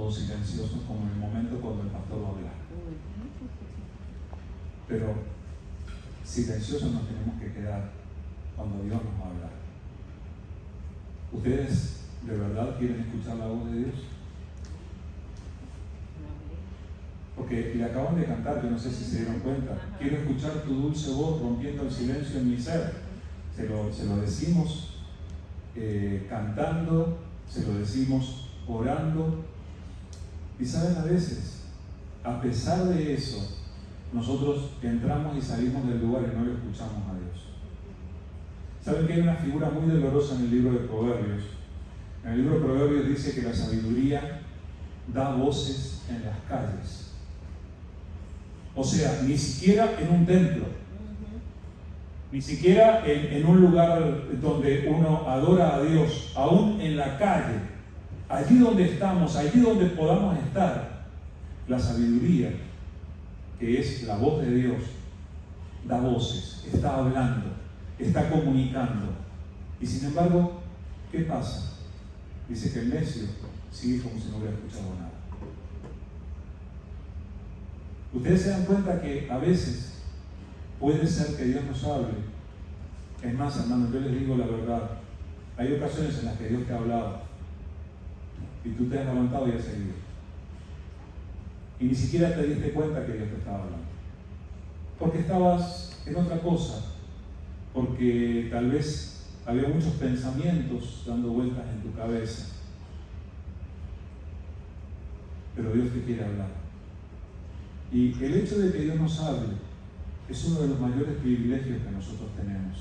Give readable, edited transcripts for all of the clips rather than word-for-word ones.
todos silenciosos como en el momento cuando el pastor va a hablar. Pero silenciosos nos tenemos que quedar cuando Dios nos va a hablar. ¿Ustedes de verdad quieren escuchar la voz de Dios? Porque le acaban de cantar, yo no sé si se dieron cuenta. Quiero escuchar tu dulce voz rompiendo el silencio en mi ser. Se lo decimos cantando, se lo decimos orando. Y saben, a veces, a pesar de eso, nosotros entramos y salimos del lugar y no le escuchamos a Dios. ¿Saben que hay una figura muy dolorosa en el libro de Proverbios? En el libro de Proverbios dice que la sabiduría da voces en las calles. O sea, ni siquiera en un templo, ni siquiera en un lugar donde uno adora a Dios, aún en la calle, allí donde estamos, allí donde podamos estar, la sabiduría, que es la voz de Dios, da voces, está hablando, está comunicando. Y sin embargo, ¿qué pasa? Dice que el necio sigue como si no hubiera escuchado nada. Ustedes se dan cuenta que a veces puede ser que Dios nos hable. Es más, hermanos, yo les digo la verdad. Hay ocasiones en las que Dios te ha hablado y tú te has levantado y has seguido. Y ni siquiera te diste cuenta que Dios te estaba hablando. Porque estabas en otra cosa. Porque tal vez había muchos pensamientos dando vueltas en tu cabeza. Pero Dios te quiere hablar. Y el hecho de que Dios nos hable es uno de los mayores privilegios que nosotros tenemos.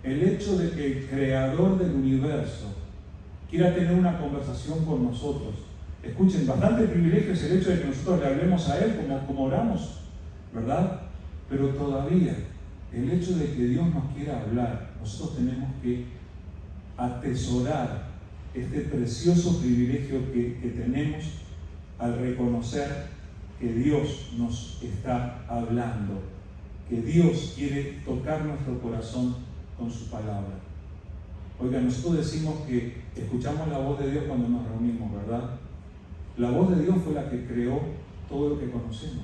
El hecho de que el Creador del universo quiera tener una conversación con nosotros. Escuchen, bastante privilegio es el hecho de que nosotros le hablemos a Él como oramos, ¿verdad? Pero todavía, el hecho de que Dios nos quiera hablar, nosotros tenemos que atesorar este precioso privilegio que tenemos al reconocer que Dios nos está hablando, que Dios quiere tocar nuestro corazón con su palabra. Oiga, nosotros decimos que escuchamos la voz de Dios cuando nos reunimos, ¿verdad? La voz de Dios fue la que creó todo lo que conocemos.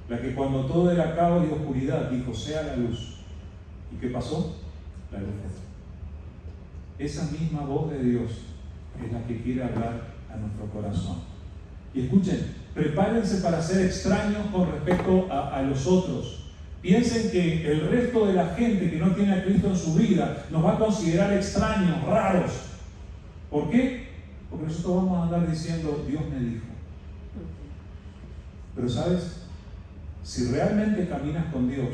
La que cuando todo era caos y oscuridad dijo, sea la luz. ¿Y qué pasó? La luz fue. Esa misma voz de Dios es la que quiere hablar a nuestro corazón. Y escuchen, prepárense para ser extraños con respecto a los otros. Piensen que el resto de la gente que no tiene a Cristo en su vida nos va a considerar extraños, raros. ¿Por qué? Porque nosotros vamos a andar diciendo, Dios me dijo. Pero ¿sabes? Si realmente caminas con Dios,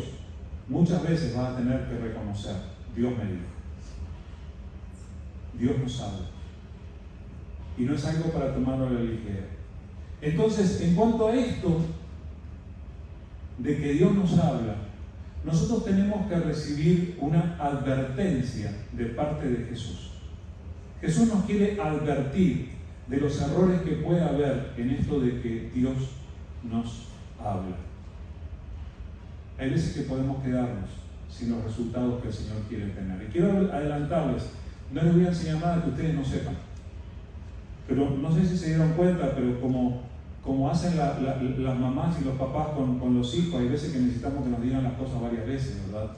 muchas veces vas a tener que reconocer, Dios me dijo. Dios nos habla. Y no es algo para tomarlo a la ligera. Entonces, en cuanto a esto de que Dios nos habla, nosotros tenemos que recibir una advertencia de parte de Jesús. Jesús nos quiere advertir de los errores que puede haber en esto de que Dios nos habla. Hay veces que podemos quedarnos sin los resultados que el Señor quiere tener. Y quiero adelantarles, no les voy a enseñar nada que ustedes no sepan. Pero no sé si se dieron cuenta, pero como hacen las mamás y los papás con los hijos, hay veces que necesitamos que nos digan las cosas varias veces, ¿verdad?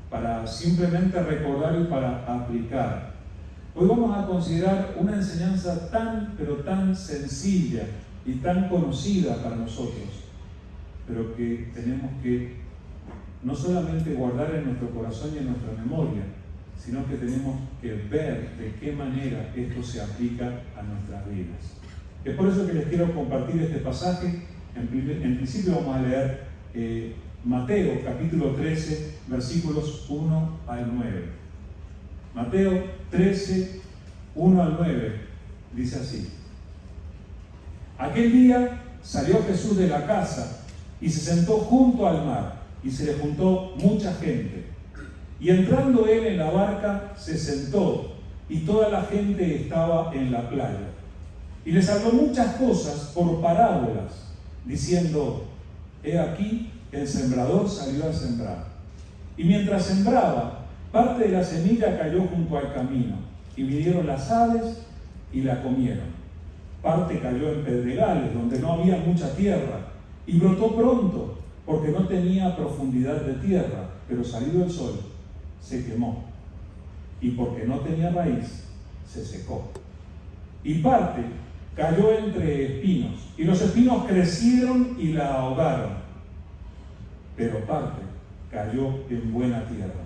Para simplemente recordar y para aplicar. Hoy vamos a considerar una enseñanza pero tan sencilla y tan conocida para nosotros, pero que tenemos que no solamente guardar en nuestro corazón y en nuestra memoria, sino que tenemos que ver de qué manera esto se aplica a nuestras vidas. Es por eso que les quiero compartir este pasaje. En principio vamos a leer Mateo capítulo 13, versículos 1 al 9. Mateo 13, 1 al 9, dice así. Aquel día salió Jesús de la casa y se sentó junto al mar, y se le juntó mucha gente. Y entrando él en la barca, se sentó, y toda la gente estaba en la playa. Y les habló muchas cosas por parábolas, diciendo, he aquí, el sembrador salió a sembrar. Y mientras sembraba, parte de la semilla cayó junto al camino, y vinieron las aves y la comieron. parte cayó en pedregales, donde no había mucha tierra, y brotó pronto, porque no tenía profundidad de tierra, pero salido el sol, se quemó, y porque no tenía raíz, se secó. Y parte cayó entre espinos, y los espinos crecieron y la ahogaron, pero parte cayó en buena tierra,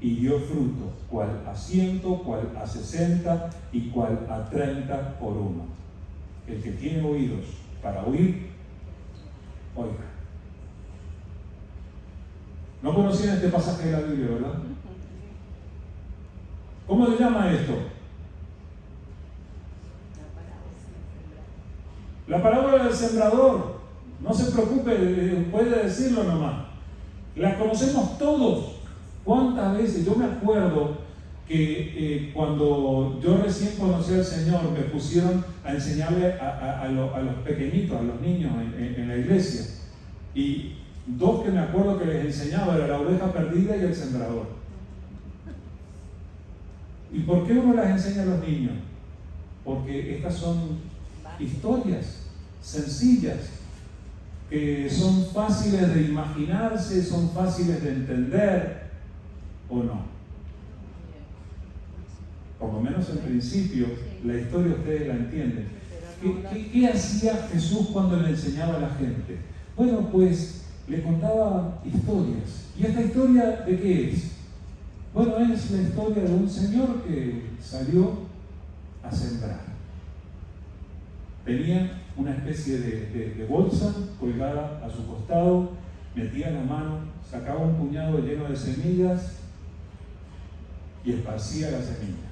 y dio fruto, cual a 100, cual a 60, y cual a 30 por uno. El que tiene oídos para oír, oiga. No conocían este pasaje de la Biblia, ¿verdad? ¿Cómo se llama esto? La parábola del sembrador. No se preocupe, puede decirlo nomás. La conocemos todos. ¿Cuántas veces? Yo me acuerdo que cuando yo recién conocí al Señor, me pusieron a enseñarle a los pequeñitos, a los niños en la iglesia. Y dos que me acuerdo que les enseñaba era la oveja perdida y el sembrador. ¿Y por qué uno las enseña a los niños? Porque estas son historias sencillas, que son fáciles de imaginarse, son fáciles de entender, ¿o no? Por lo menos en principio, la historia ustedes la entienden. ¿Qué hacía Jesús cuando le enseñaba a la gente? Bueno, pues le contaba historias. ¿Y esta historia de qué es? Bueno, es la historia de un señor que salió a sembrar. Tenía una especie de bolsa colgada a su costado, metía la mano, sacaba un puñado lleno de semillas y esparcía la semilla.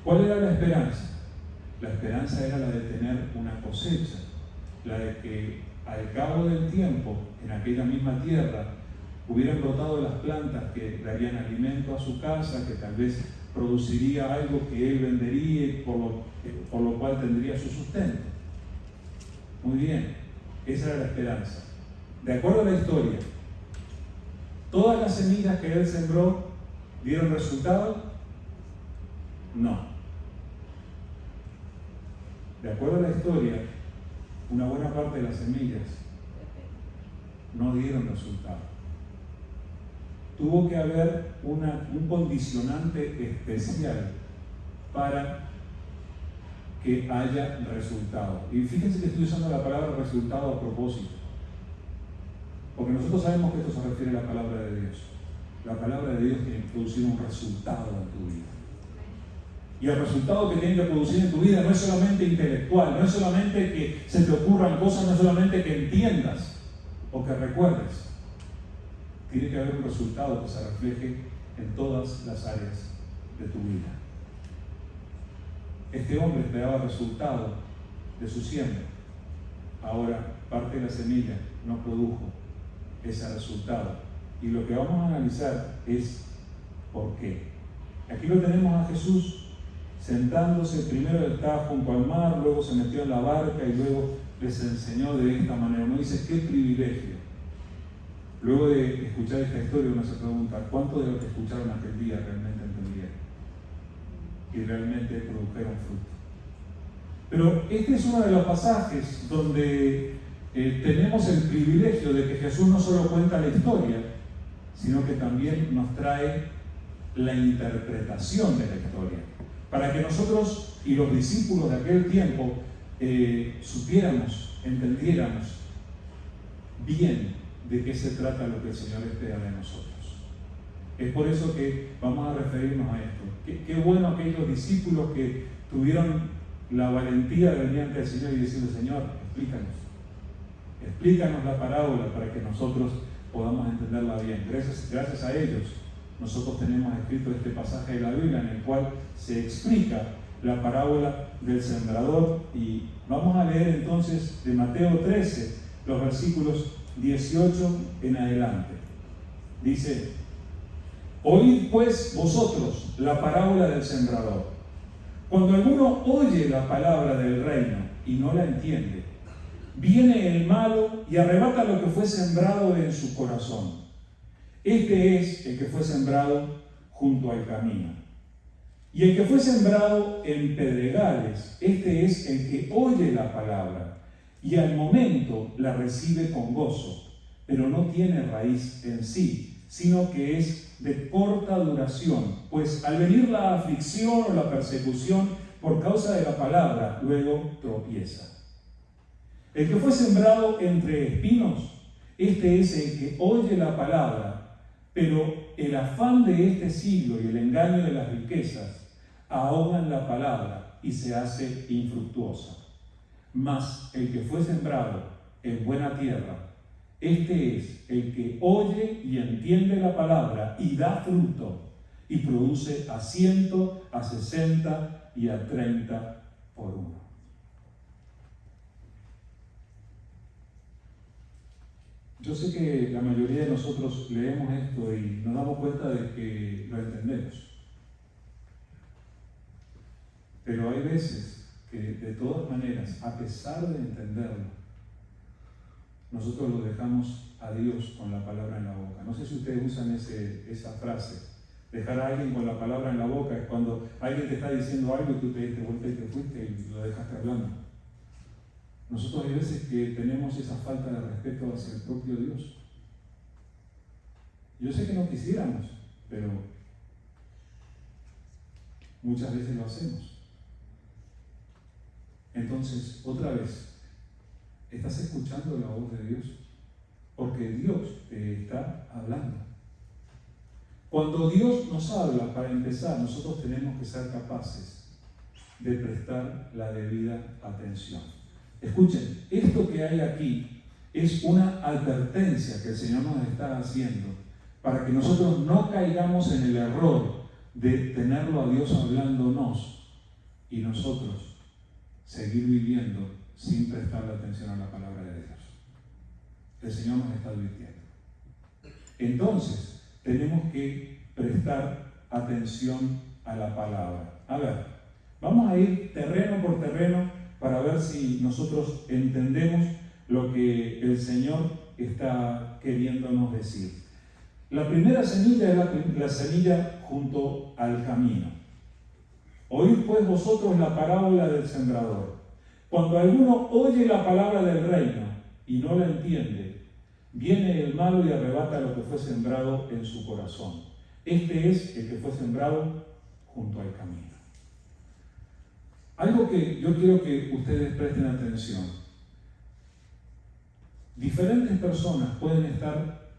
¿Cuál era la esperanza? La esperanza era la de tener una cosecha, la de que al cabo del tiempo, en aquella misma tierra, hubieran brotado las plantas que darían alimento a su casa, que tal vez produciría algo que él vendería y por lo cual tendría su sustento. Muy bien, esa era la esperanza. De acuerdo a la historia, ¿todas las semillas que él sembró dieron resultado? No. De acuerdo a la historia, una buena parte de las semillas no dieron resultado. Tuvo que haber un condicionante especial para que haya resultado. Y fíjense que estoy usando la palabra resultado a propósito, porque nosotros sabemos que esto se refiere a la palabra de Dios. La palabra de Dios tiene que producir un resultado en tu vida. Y el resultado que tiene que producir en tu vida no es solamente intelectual, no es solamente que se te ocurran cosas, no es solamente que entiendas o que recuerdes. Tiene que haber un resultado que se refleje en todas las áreas de tu vida. Este hombre esperaba resultado de su siembra. Ahora, parte de la semilla no produjo ese resultado. Y lo que vamos a analizar es por qué. Aquí lo tenemos a Jesús sentándose. Primero estaba junto al mar, luego se metió en la barca y luego les enseñó de esta manera. Uno dice, qué privilegio. Luego de escuchar esta historia uno se pregunta, ¿cuántos de los que escucharon aquel día realmente entendieron? Y realmente produjeron fruto. Pero este es uno de los pasajes donde tenemos el privilegio de que Jesús no solo cuenta la historia, sino que también nos trae la interpretación de la historia, para que nosotros y los discípulos de aquel tiempo supiéramos, entendiéramos bien de qué se trata lo que el Señor espera de nosotros. Es por eso que vamos a referirnos a esto. Qué bueno aquellos discípulos que tuvieron la valentía de venir ante el Señor y decirle, Señor, explícanos la parábola para que nosotros podamos entenderla bien. Gracias a ellos, nosotros tenemos escrito este pasaje de la Biblia en el cual se explica la parábola del sembrador. Y vamos a leer entonces de Mateo 13, los versículos 18 en adelante. Dice, oíd pues vosotros la parábola del sembrador. Cuando alguno oye la palabra del reino y no la entiende, viene el malo y arrebata lo que fue sembrado en su corazón. Este es el que fue sembrado junto al camino. Y el que fue sembrado en pedregales, este es el que oye la palabra y al momento la recibe con gozo, pero no tiene raíz en sí, sino que es de corta duración, pues al venir la aflicción o la persecución por causa de la palabra, luego tropieza. El que fue sembrado entre espinos, este es el que oye la palabra, pero el afán de este siglo y el engaño de las riquezas ahogan la palabra y se hace infructuosa. Mas el que fue sembrado en buena tierra, este es el que oye y entiende la palabra y da fruto, y produce a 100, a 60 y a 30 por uno. Yo sé que la mayoría de nosotros leemos esto y nos damos cuenta de que lo entendemos. Pero hay veces que de todas maneras, a pesar de entenderlo, nosotros lo dejamos a Dios con la palabra en la boca. No sé si ustedes usan esa frase. Dejar a alguien con la palabra en la boca es cuando alguien te está diciendo algo y tú te diste vuelta y te fuiste y lo dejaste hablando. Nosotros hay veces que tenemos esa falta de respeto hacia el propio Dios. Yo sé que no quisiéramos, pero muchas veces lo hacemos. Entonces, otra vez, ¿estás escuchando la voz de Dios? Porque Dios te está hablando. Cuando Dios nos habla, para empezar, nosotros tenemos que ser capaces de prestar la debida atención. Escuchen, esto que hay aquí es una advertencia que el Señor nos está haciendo para que nosotros no caigamos en el error de tenerlo a Dios hablándonos y nosotros seguir viviendo sin prestarle atención a la palabra de Dios. El Señor nos está advirtiendo. Entonces, tenemos que prestar atención a la palabra. A ver, vamos a ir terreno por terreno para ver si nosotros entendemos lo que el Señor está queriéndonos decir. La primera semilla es la semilla junto al camino. Oíd pues vosotros la parábola del sembrador. Cuando alguno oye la palabra del reino y no la entiende, viene el malo y arrebata lo que fue sembrado en su corazón. Este es el que fue sembrado junto al camino. Algo que yo quiero que ustedes presten atención. Diferentes personas pueden estar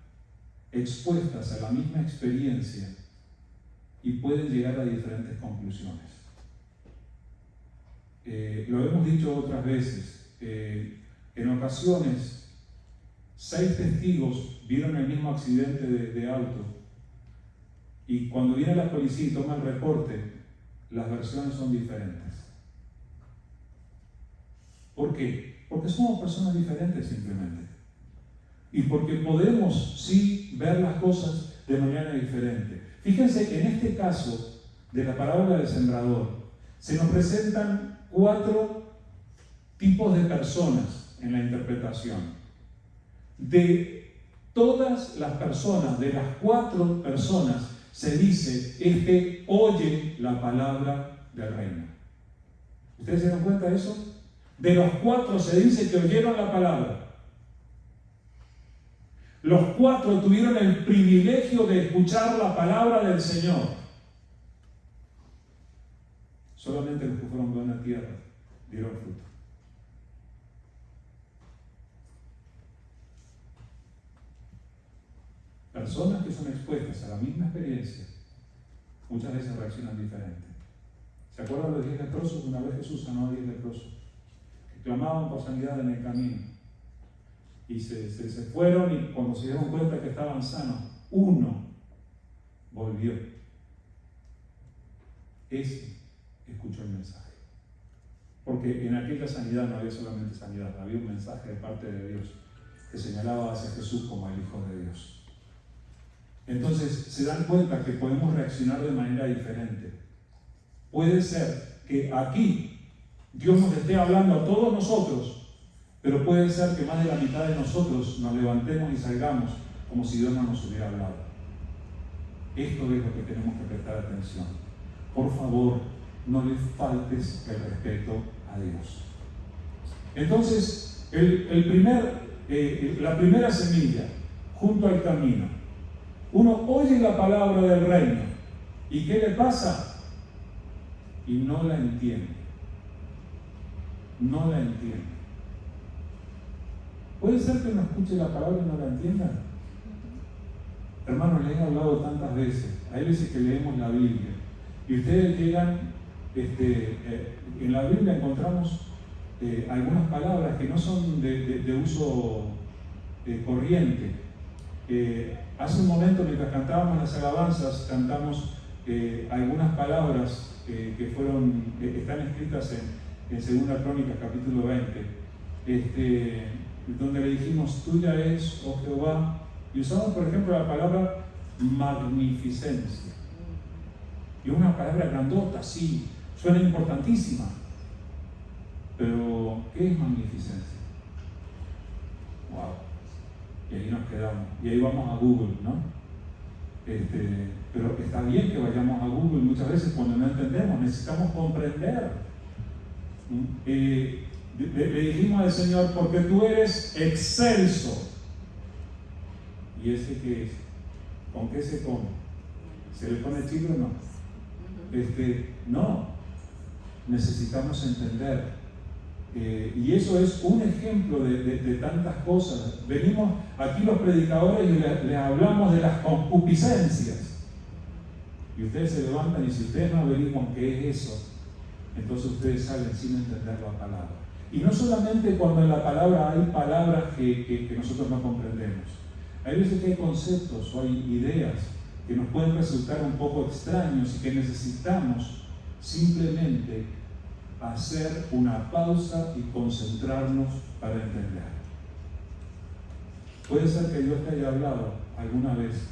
expuestas a la misma experiencia y pueden llegar a diferentes conclusiones. Lo hemos dicho otras veces. En ocasiones, 6 testigos vieron el mismo accidente de auto y cuando viene la policía y toma el reporte, las versiones son diferentes. ¿Por qué? Porque somos personas diferentes simplemente. Y porque podemos sí ver las cosas de manera diferente. Fíjense, en este caso de la parábola del sembrador, se nos presentan 4 tipos de personas en la interpretación. De todas las personas, de las 4 personas, se dice, este oye la palabra del reino. ¿Ustedes se dan cuenta de eso? De los 4 se dice que oyeron la palabra. Los 4 tuvieron el privilegio de escuchar la palabra del Señor. Solamente los que fueron buena tierra dieron fruto. Personas que son expuestas a la misma experiencia, muchas veces reaccionan diferente. ¿Se acuerdan de los 10 leprosos? Una vez Jesús sanó a 10 leprosos que clamaban por sanidad en el camino. Y se fueron y cuando se dieron cuenta que estaban sanos, uno volvió. Ese escuchó el mensaje. Porque en aquella sanidad no había solamente sanidad, había un mensaje de parte de Dios que señalaba hacia Jesús como el Hijo de Dios. Entonces se dan cuenta que podemos reaccionar de manera diferente. Puede ser que aquí Dios nos esté hablando a todos nosotros, pero puede ser que más de la mitad de nosotros nos levantemos y salgamos como si Dios no nos hubiera hablado. Esto es lo que tenemos que prestar atención. por favor, no le faltes el respeto a Dios. Entonces, la primera semilla, junto al camino. Uno oye la palabra del reino. ¿Y qué le pasa? Y no la entiende. No la entiende. ¿Puede ser que uno escuche la palabra y no la entienda? Hermanos, les he hablado tantas veces. Hay veces que leemos la Biblia y ustedes llegan, en la Biblia encontramos algunas palabras que no son de uso corriente. Hace un momento, mientras cantábamos las alabanzas, cantamos algunas palabras que están escritas en 2 Crónicas, capítulo 20, donde le dijimos: tuya es, oh Jehová. Y usamos, por ejemplo, la palabra magnificencia. Y una palabra grandota, sí, suena importantísima. Pero, ¿qué es magnificencia? Wow. Y ahí nos quedamos. Y ahí vamos a Google, ¿no? Pero está bien que vayamos a Google muchas veces cuando no entendemos, necesitamos comprender. Le dijimos al Señor: porque tú eres excelso. ¿Y ese qué es? ¿Con qué se come? ¿Se le pone chile o no? No. Necesitamos entender. Y eso es un ejemplo de tantas cosas. Venimos aquí los predicadores y les hablamos de las concupiscencias. Y ustedes se levantan y si ustedes no averiguan qué es eso, entonces ustedes salen sin entender la palabra. Y no solamente cuando en la palabra hay palabras que nosotros no comprendemos. Hay veces que hay conceptos o hay ideas que nos pueden resultar un poco extraños y que necesitamos simplemente hacer una pausa y concentrarnos para entender. Puede ser que Dios te haya hablado alguna vez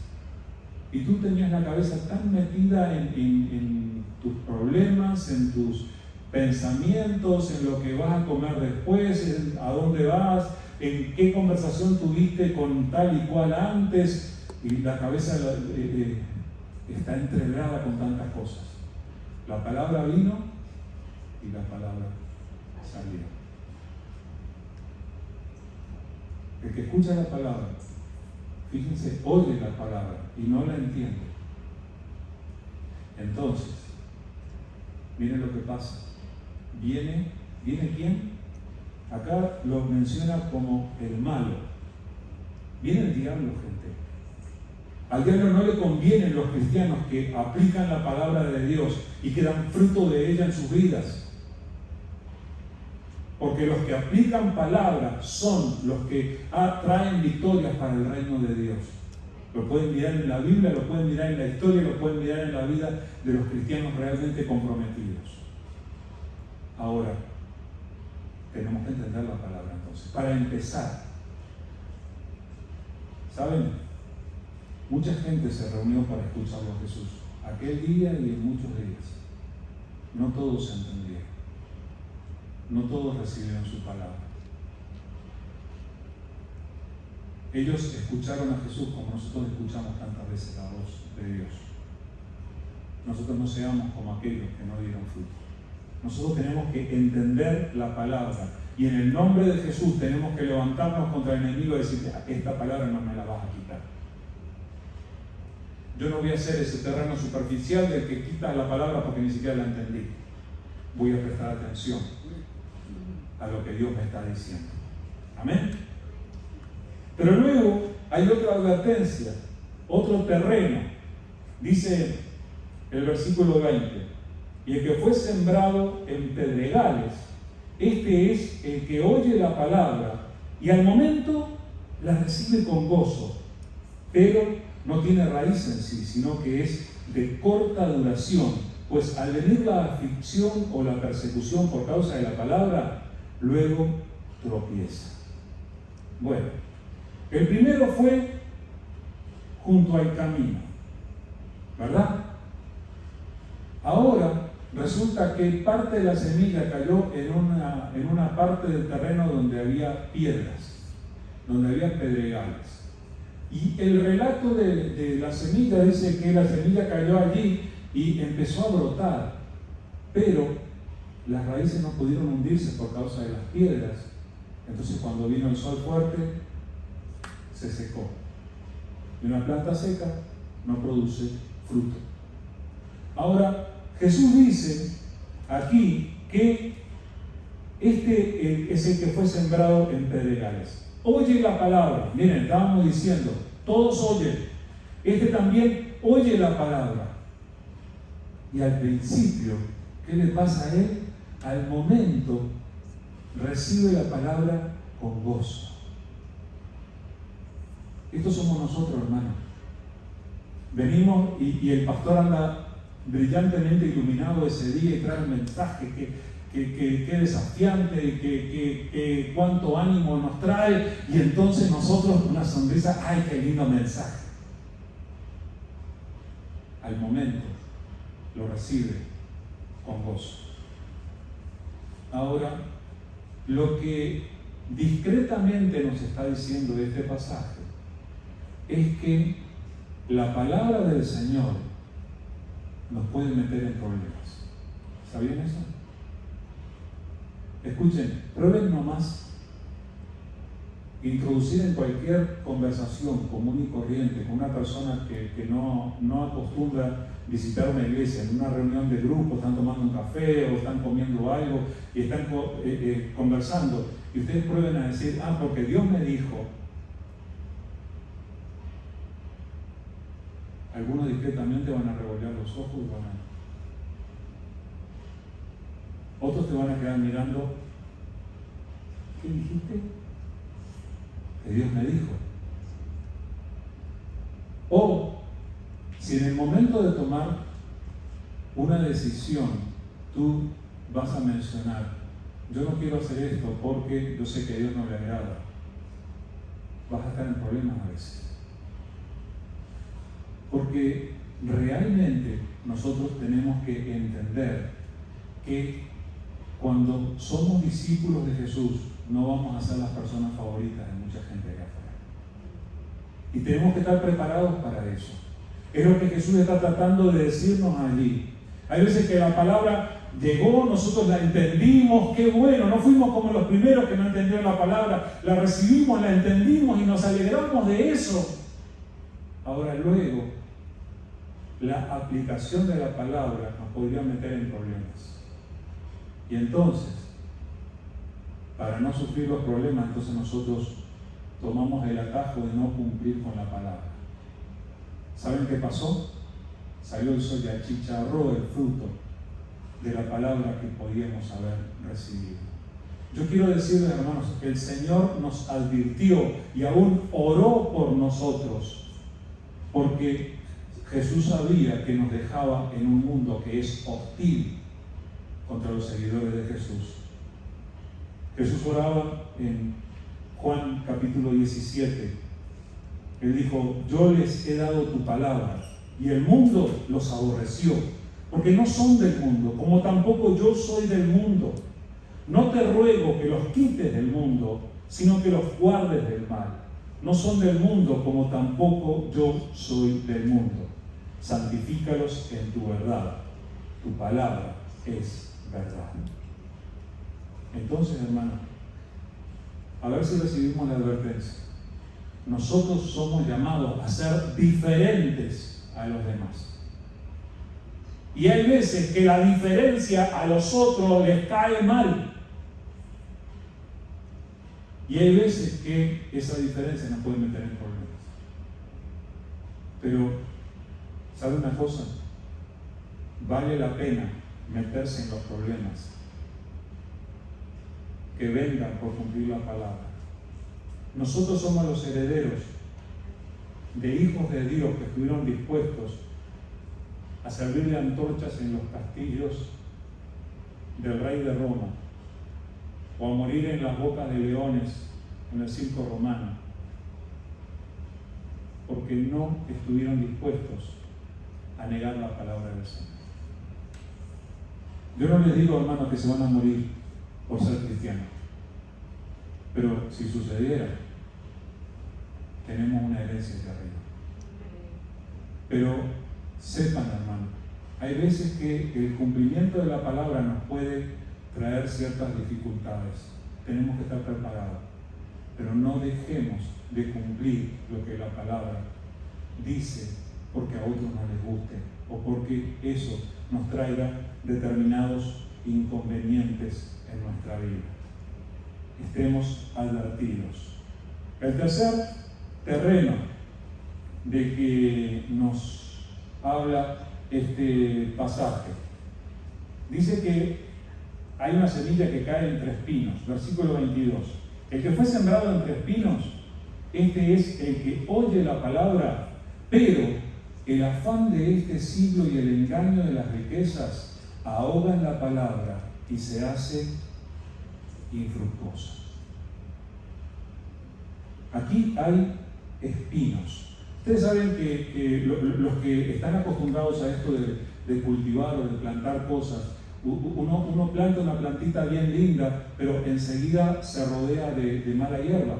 y tú tenías la cabeza tan metida en tus problemas, en tus pensamientos, en lo que vas a comer después, en a dónde vas, en qué conversación tuviste con tal y cual antes, y la cabeza está entregada con tantas cosas. La palabra vino y la palabra salió. El que escucha la palabra, fíjense, oye la palabra y no la entiende. Entonces, miren lo que pasa. ¿Viene quién? Acá lo menciona como el malo. Viene el diablo, gente. Al diablo no le convienen los cristianos que aplican la palabra de Dios y que dan fruto de ella en sus vidas. Porque los que aplican palabra son los que traen victorias para el reino de Dios. Lo pueden mirar en la Biblia, lo pueden mirar en la historia, lo pueden mirar en la vida de los cristianos realmente comprometidos. Ahora, tenemos que entender la palabra entonces. Para empezar, ¿saben? Mucha gente se reunió para escucharlo a Jesús, aquel día y en muchos días. No todos entendieron. No todos recibieron su palabra. Ellos escucharon a Jesús como nosotros escuchamos tantas veces la voz de Dios. Nosotros no seamos como aquellos que no dieron fruto. Nosotros tenemos que entender la palabra y en el nombre de Jesús tenemos que levantarnos contra el enemigo y decir: esta palabra no me la vas a quitar. Yo no voy a ser ese terreno superficial del que quita la palabra porque ni siquiera la entendí. Voy a prestar atención a lo que Dios me está diciendo. Amén. Pero luego hay otra advertencia, otro terreno. Dice el versículo 20: y el que fue sembrado en pedregales, este es el que oye la palabra y al momento la recibe con gozo, pero no tiene raíz en sí, sino que es de corta duración, pues al venir la aflicción o la persecución por causa de la palabra, luego tropieza. Bueno, el primero fue junto al camino, ¿verdad? Ahora resulta que parte de la semilla cayó en una parte del terreno donde había piedras, donde había pedregales. Y el relato de la semilla dice que la semilla cayó allí y empezó a brotar, pero las raíces no pudieron hundirse por causa de las piedras. Entonces cuando vino el sol fuerte, se secó. Y una planta seca no produce fruto. Ahora, Jesús dice aquí que este es el que fue sembrado en pedregales. Oye la palabra. Miren, estábamos diciendo, todos oyen. Este también oye la palabra. Y al principio, ¿qué le pasa a él? Al momento, recibe la palabra con gozo. Estos somos nosotros, hermanos. Venimos y el pastor anda brillantemente iluminado ese día y trae un mensaje que desafiante y que cuánto ánimo nos trae, y entonces nosotros una sonrisa, ¡ay, qué lindo mensaje! Al momento lo recibe con gozo. Ahora, lo que discretamente nos está diciendo este pasaje es que la palabra del Señor nos puede meter en problemas. ¿Sabían eso? Escuchen, prueben nomás introducir en cualquier conversación común y corriente con una persona que no acostumbra visitar una iglesia, en una reunión de grupo, están tomando un café o están comiendo algo y están conversando, y ustedes prueben a decir, porque Dios me dijo. Algunos discretamente van a revolver los ojos y van a... Otros te van a quedar mirando. ¿Qué dijiste? Que Dios me dijo. O si en el momento de tomar una decisión tú vas a mencionar, yo no quiero hacer esto porque yo sé que a Dios no le agrada, vas a estar en problemas a veces. Porque realmente nosotros tenemos que entender que cuando somos discípulos de Jesús, no vamos a ser las personas favoritas de mucha gente allá afuera. Y tenemos que estar preparados para eso. Es lo que Jesús está tratando de decirnos allí. Hay veces que la palabra llegó, nosotros la entendimos, qué bueno, no fuimos como los primeros que no entendieron la palabra, la recibimos, la entendimos y nos alegramos de eso. Ahora luego, la aplicación de la palabra nos podría meter en problemas. Y entonces, para no sufrir los problemas, entonces nosotros tomamos el atajo de no cumplir con la palabra. ¿Saben qué pasó? Salió el sol y achicharró el fruto de la palabra que podíamos haber recibido. Yo quiero decirles, hermanos, que el Señor nos advirtió y aún oró por nosotros, porque Jesús sabía que nos dejaba en un mundo que es hostil contra los seguidores de Jesús. Jesús oraba en Juan capítulo 17. Él dijo, yo les he dado tu palabra y el mundo los aborreció, porque no son del mundo, como tampoco yo soy del mundo. No te ruego que los quites del mundo, sino que los guardes del mal. No son del mundo, como tampoco yo soy del mundo. Santifícalos en tu verdad. Tu palabra es verdad. Entonces, hermano, a ver si recibimos la advertencia. Nosotros somos llamados a ser diferentes a los demás. Y hay veces que la diferencia a los otros les cae mal. Y hay veces que esa diferencia nos puede meter en problemas. Pero, ¿sabe una cosa? Vale la pena meterse en los problemas que vengan por cumplir la palabra. Nosotros somos los herederos de hijos de Dios que estuvieron dispuestos a servirle antorchas en los castillos del rey de Roma, o a morir en las bocas de leones en el circo romano, porque no estuvieron dispuestos a negar la palabra del Señor. Yo no les digo, hermanos, que se van a morir por ser cristianos, pero si sucediera, tenemos una herencia hacia arriba. Pero sepan, hermano, Hay veces que el cumplimiento de la palabra nos puede traer ciertas dificultades. Tenemos que estar preparados. Pero no dejemos de cumplir lo que la palabra dice porque a otros no les guste o porque eso nos traiga determinados inconvenientes en nuestra vida. Estemos advertidos. El tercer terreno de que nos habla este pasaje dice que hay una semilla que cae entre espinos. Versículo 22. El que fue sembrado entre espinos, este es el que oye la palabra, pero el afán de este siglo y el engaño de las riquezas ahogan la palabra y se hace infructuosa. Aquí hay espinos. Ustedes saben que los que están acostumbrados a esto de cultivar o de plantar cosas, uno planta una plantita bien linda, pero enseguida se rodea de mala hierba.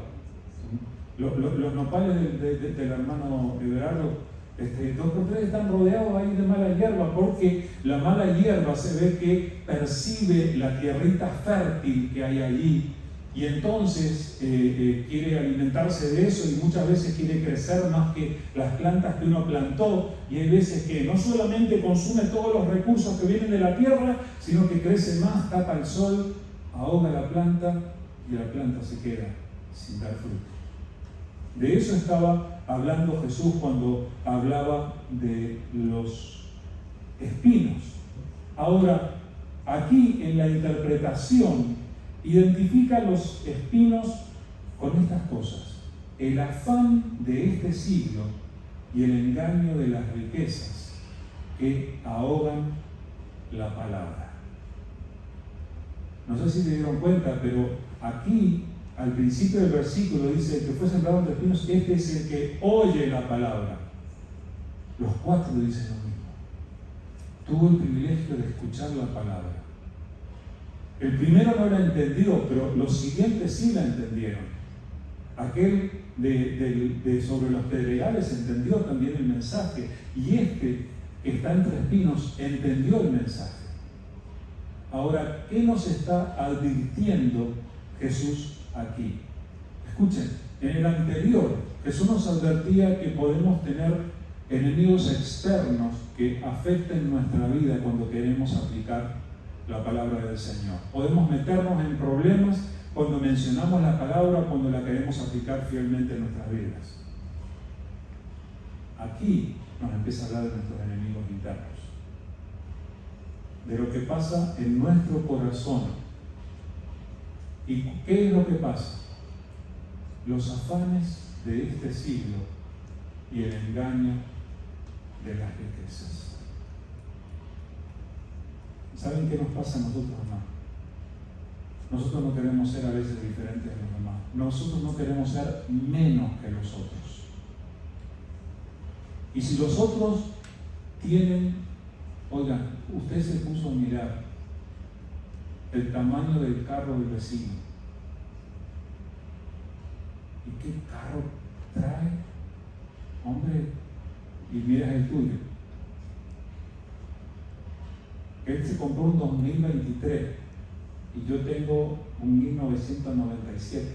Los nopales del hermano Everardo, 2 por 3 están rodeados ahí de mala hierba, porque la mala hierba se ve que percibe la tierrita fértil que hay allí y entonces quiere alimentarse de eso y muchas veces quiere crecer más que las plantas que uno plantó, y hay veces que no solamente consume todos los recursos que vienen de la tierra, sino que crece más, tapa el sol, ahoga la planta y la planta se queda sin dar fruto. De eso estaba hablando Jesús cuando hablaba de los espinos. Ahora, aquí en la interpretación identifica los espinos con estas cosas: el afán de este siglo y el engaño de las riquezas que ahogan la palabra. No sé si se dieron cuenta, pero aquí al principio del versículo dice: el que fue sembrado entre espinos, este es el que oye la palabra. Los 4 dicen lo mismo. Tuvo el privilegio de escuchar la palabra. El primero no la entendió, pero los siguientes sí la entendieron. Aquel sobre los pedregales entendió también el mensaje, y este que está entre espinos entendió el mensaje. Ahora, ¿qué nos está advirtiendo Jesús aquí? Escuchen, en el anterior Jesús nos advertía que podemos tener enemigos externos que afecten nuestra vida cuando queremos aplicar la palabra del Señor. Podemos meternos en problemas cuando mencionamos la palabra, cuando la queremos aplicar fielmente en nuestras vidas. Aquí nos empieza a hablar de nuestros enemigos internos, de lo que pasa en nuestro corazón. ¿Y qué es lo que pasa? Los afanes de este siglo y el engaño de las riquezas. ¿Saben qué nos pasa a nosotros, hermanos? Nosotros no queremos ser a veces diferentes de los demás. Nosotros no queremos ser menos que los otros. Y si los otros tienen, oigan, usted se puso a mirar el tamaño del carro del vecino. ¿Y qué carro trae? Hombre, y miras el tuyo. Él se compró un 2023 y yo tengo un 1997.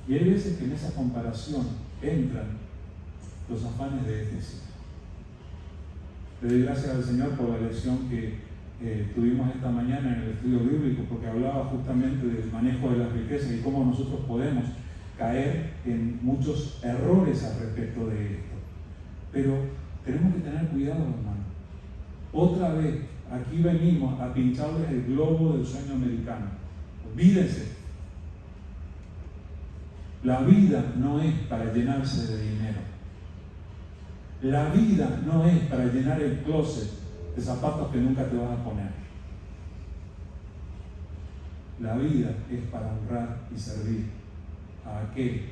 Y hay veces que en esa comparación entran los afanes de este siglo. Le doy gracias al Señor por la lección que tuvimos esta mañana en el estudio bíblico, porque hablaba justamente del manejo de las riquezas y cómo nosotros podemos caer en muchos errores al respecto de esto. Pero tenemos que tener cuidado, hermano. Otra vez, aquí venimos a pincharles el globo del sueño americano. Olvídense. La vida no es para llenarse de dinero. La vida no es para llenar el closet de zapatos que nunca te vas a poner. La vida es para honrar y servir a aquel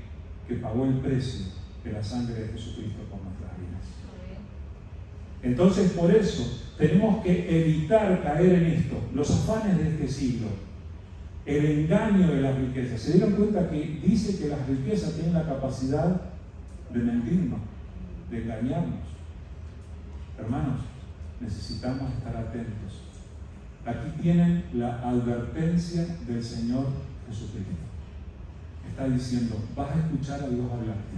que pagó el precio de la sangre de Jesucristo por nuestras vidas. Entonces, por eso tenemos que evitar caer en esto, los afanes de este siglo, el engaño de las riquezas. ¿Se dieron cuenta que dice que las riquezas tienen la capacidad de mentirnos, de engañarnos. Hermanos, necesitamos estar atentos. Aquí tienen la advertencia del Señor Jesucristo. Está diciendo, vas a escuchar a Dios hablarte.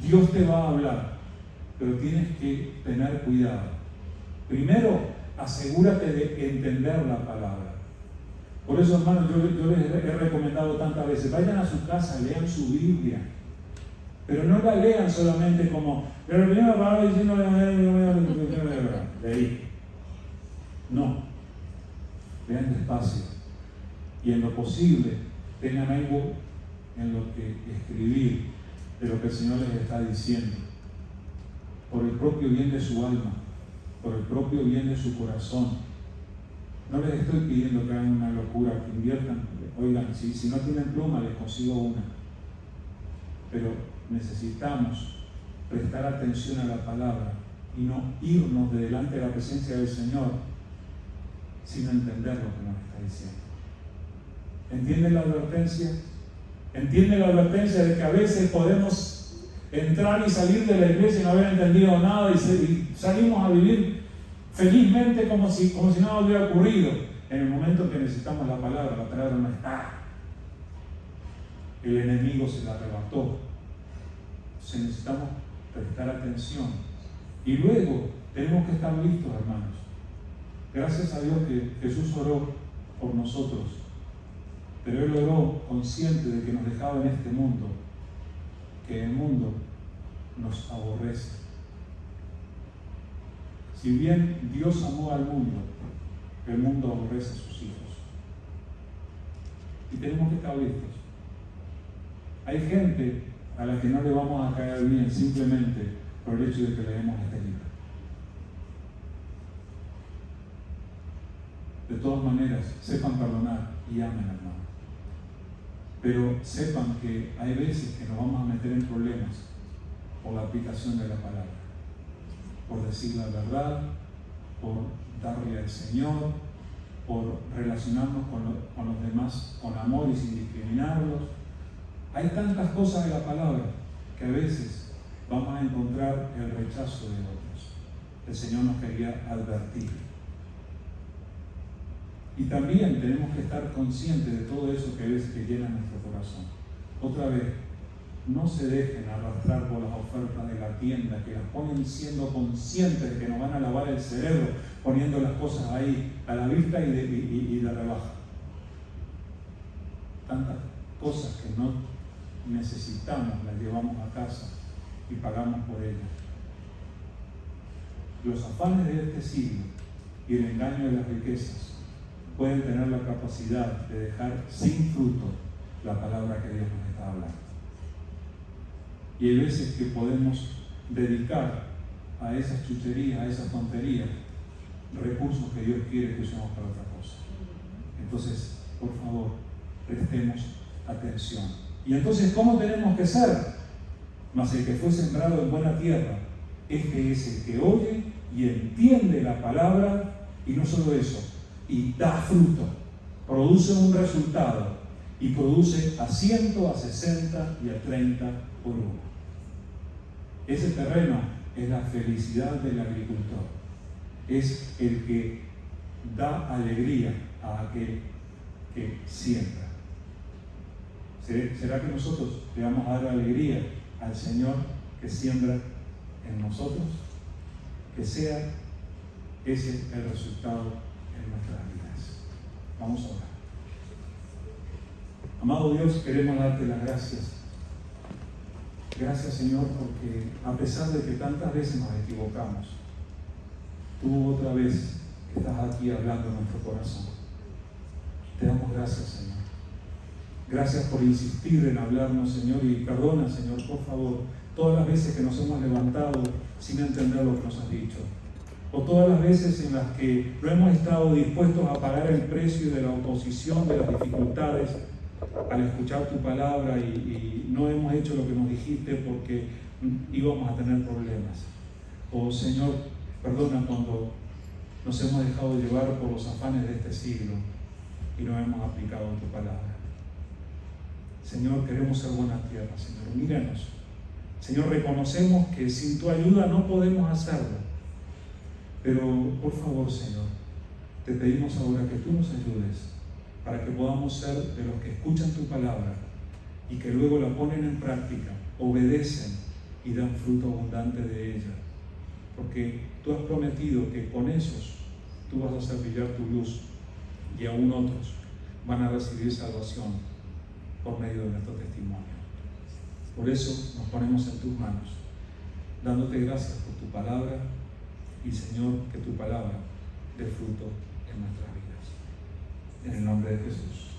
Dios te va a hablar, pero tienes que tener cuidado. Primero, asegúrate de entender la palabra. Por eso, hermanos, yo les he recomendado tantas veces, vayan a su casa, lean su Biblia, pero no la lean solamente como, pero primero va diciendo, leí. No, lean despacio y en lo posible tengan algo en lo que escribir de lo que el Señor les está diciendo, por el propio bien de su alma, por el propio bien de su corazón. No les estoy pidiendo que hagan una locura, que inviertan. Oigan, si no tienen pluma, les consigo una. Pero necesitamos prestar atención a la palabra y no irnos de delante de la presencia del Señor sin entender lo que nos está diciendo. ¿Entienden la advertencia? ¿Entienden la advertencia de que a veces podemos entrar y salir de la iglesia y no haber entendido nada y salimos a vivir felizmente como si nada hubiera ocurrido? En el momento en que necesitamos la palabra no está. El enemigo se la arrebató. Entonces necesitamos prestar atención. Y luego tenemos que estar listos, hermanos. Gracias a Dios que Jesús oró por nosotros. Pero Él oró consciente de que nos dejaba en este mundo, que el mundo nos aborrece. Si bien Dios amó al mundo, el mundo aborrece a sus hijos. Y tenemos que estar listos. Hay gente a la que no le vamos a caer bien simplemente por el hecho de que leemos este libro. De todas maneras, sepan perdonar y amen, hermano. Pero sepan que hay veces que nos vamos a meter en problemas por la aplicación de la palabra. Por decir la verdad, por darle al Señor, por relacionarnos con los demás con amor y sin discriminarlos. Hay tantas cosas de la palabra que a veces vamos a encontrar el rechazo de otros. El Señor nos quería advertir. Y también tenemos que estar conscientes de todo eso que a veces que llena nuestro corazón. Otra vez, no se dejen arrastrar por las ofertas de la tienda, que las ponen siendo conscientes de que nos van a lavar el cerebro, poniendo las cosas ahí a la vista y de rebaja. Tantas cosas que no necesitamos las llevamos a casa y pagamos por ellas. Los afanes de este siglo y el engaño de las riquezas pueden tener la capacidad de dejar sin fruto la palabra que Dios nos está hablando. Y hay veces que podemos dedicar a esas chucherías, a esas tonterías, recursos que Dios quiere que usemos para otra cosa. Entonces, por favor, prestemos atención. Y entonces, ¿cómo tenemos que ser? Mas el que fue sembrado en buena tierra, este es el que oye y entiende la palabra, y no solo eso, y da fruto, produce un resultado, y produce a 100, a 60 y a 30 por uno. Ese terreno es la felicidad del agricultor. Es el que da alegría a aquel que siembra. ¿Será que nosotros le vamos a dar alegría al Señor que siembra en nosotros? Que sea ese el resultado en nuestras vidas. Vamos a orar. Amado Dios, queremos darte las gracias. Gracias, Señor, porque a pesar de que tantas veces nos equivocamos, tú otra vez estás aquí hablando en nuestro corazón. Te damos gracias, Señor. Gracias por insistir en hablarnos, Señor, y perdona, Señor, por favor, todas las veces que nos hemos levantado sin entender lo que nos has dicho, o todas las veces en las que no hemos estado dispuestos a pagar el precio de la oposición, de las dificultades, al escuchar tu palabra y no hemos hecho lo que nos dijiste porque íbamos a tener problemas. Oh Señor, perdona cuando nos hemos dejado llevar por los afanes de este siglo y no hemos aplicado tu palabra. Señor, queremos ser buena tierra, Señor. Míranos Señor, reconocemos que sin tu ayuda no podemos hacerlo. Pero, por favor, Señor, te pedimos ahora que tú nos ayudes para que podamos ser de los que escuchan tu palabra y que luego la ponen en práctica, obedecen y dan fruto abundante de ella. Porque tú has prometido que con esos tú vas a hacer brillar tu luz y aún otros van a recibir salvación por medio de nuestro testimonio. Por eso nos ponemos en tus manos, dándote gracias por tu palabra y, Señor, que tu palabra dé fruto en nuestras vidas. En el nombre de Jesús.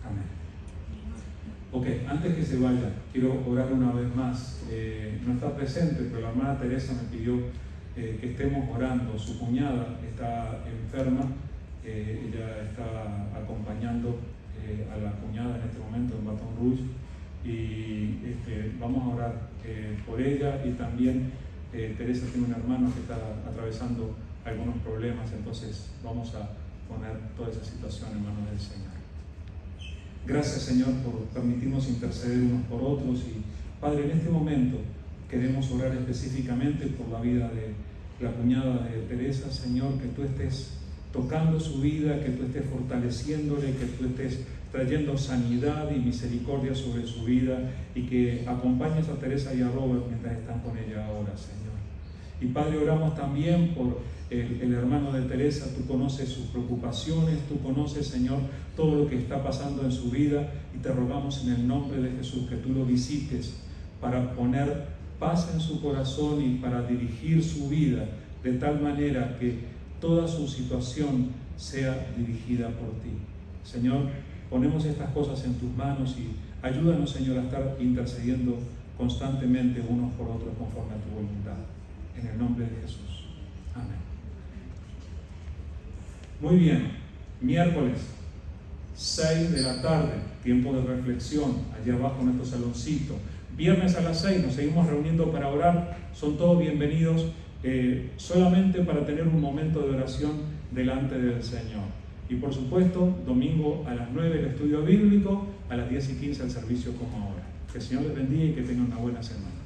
Amén. Ok, antes que se vaya, quiero orar una vez más. No está presente, pero la hermana Teresa me pidió que estemos orando. Su cuñada está enferma, ella está acompañando a la cuñada en este momento en Baton Rouge, y vamos a orar por ella. Y también Teresa tiene un hermano que está atravesando algunos problemas, entonces vamos a poner toda esa situación en manos del Señor. Gracias, Señor, por permitirnos interceder unos por otros. Y Padre, en este momento queremos orar específicamente por la vida de la cuñada de Teresa, Señor, que tú estés tocando su vida, que tú estés fortaleciéndole, que tú estés trayendo sanidad y misericordia sobre su vida, y que acompañes a Teresa y a Robert mientras están con ella ahora, Señor. Y Padre, oramos también por el hermano de Teresa. Tú conoces sus preocupaciones, tú conoces, Señor, todo lo que está pasando en su vida, y te rogamos en el nombre de Jesús que tú lo visites para poner paz en su corazón y para dirigir su vida de tal manera que toda su situación sea dirigida por ti. Señor, ponemos estas cosas en tus manos y ayúdanos, Señor, a estar intercediendo constantemente unos por otros conforme a tu voluntad. En el nombre de Jesús. Amén. Muy bien, miércoles 6 de la tarde, tiempo de reflexión, allá abajo en nuestro saloncito. Viernes a las 6 nos seguimos reuniendo para orar. Son todos bienvenidos, solamente para tener un momento de oración delante del Señor. Y por supuesto, domingo a las 9 el estudio bíblico, a las 10:15 el servicio como ahora. Que el Señor les bendiga y que tengan una buena semana.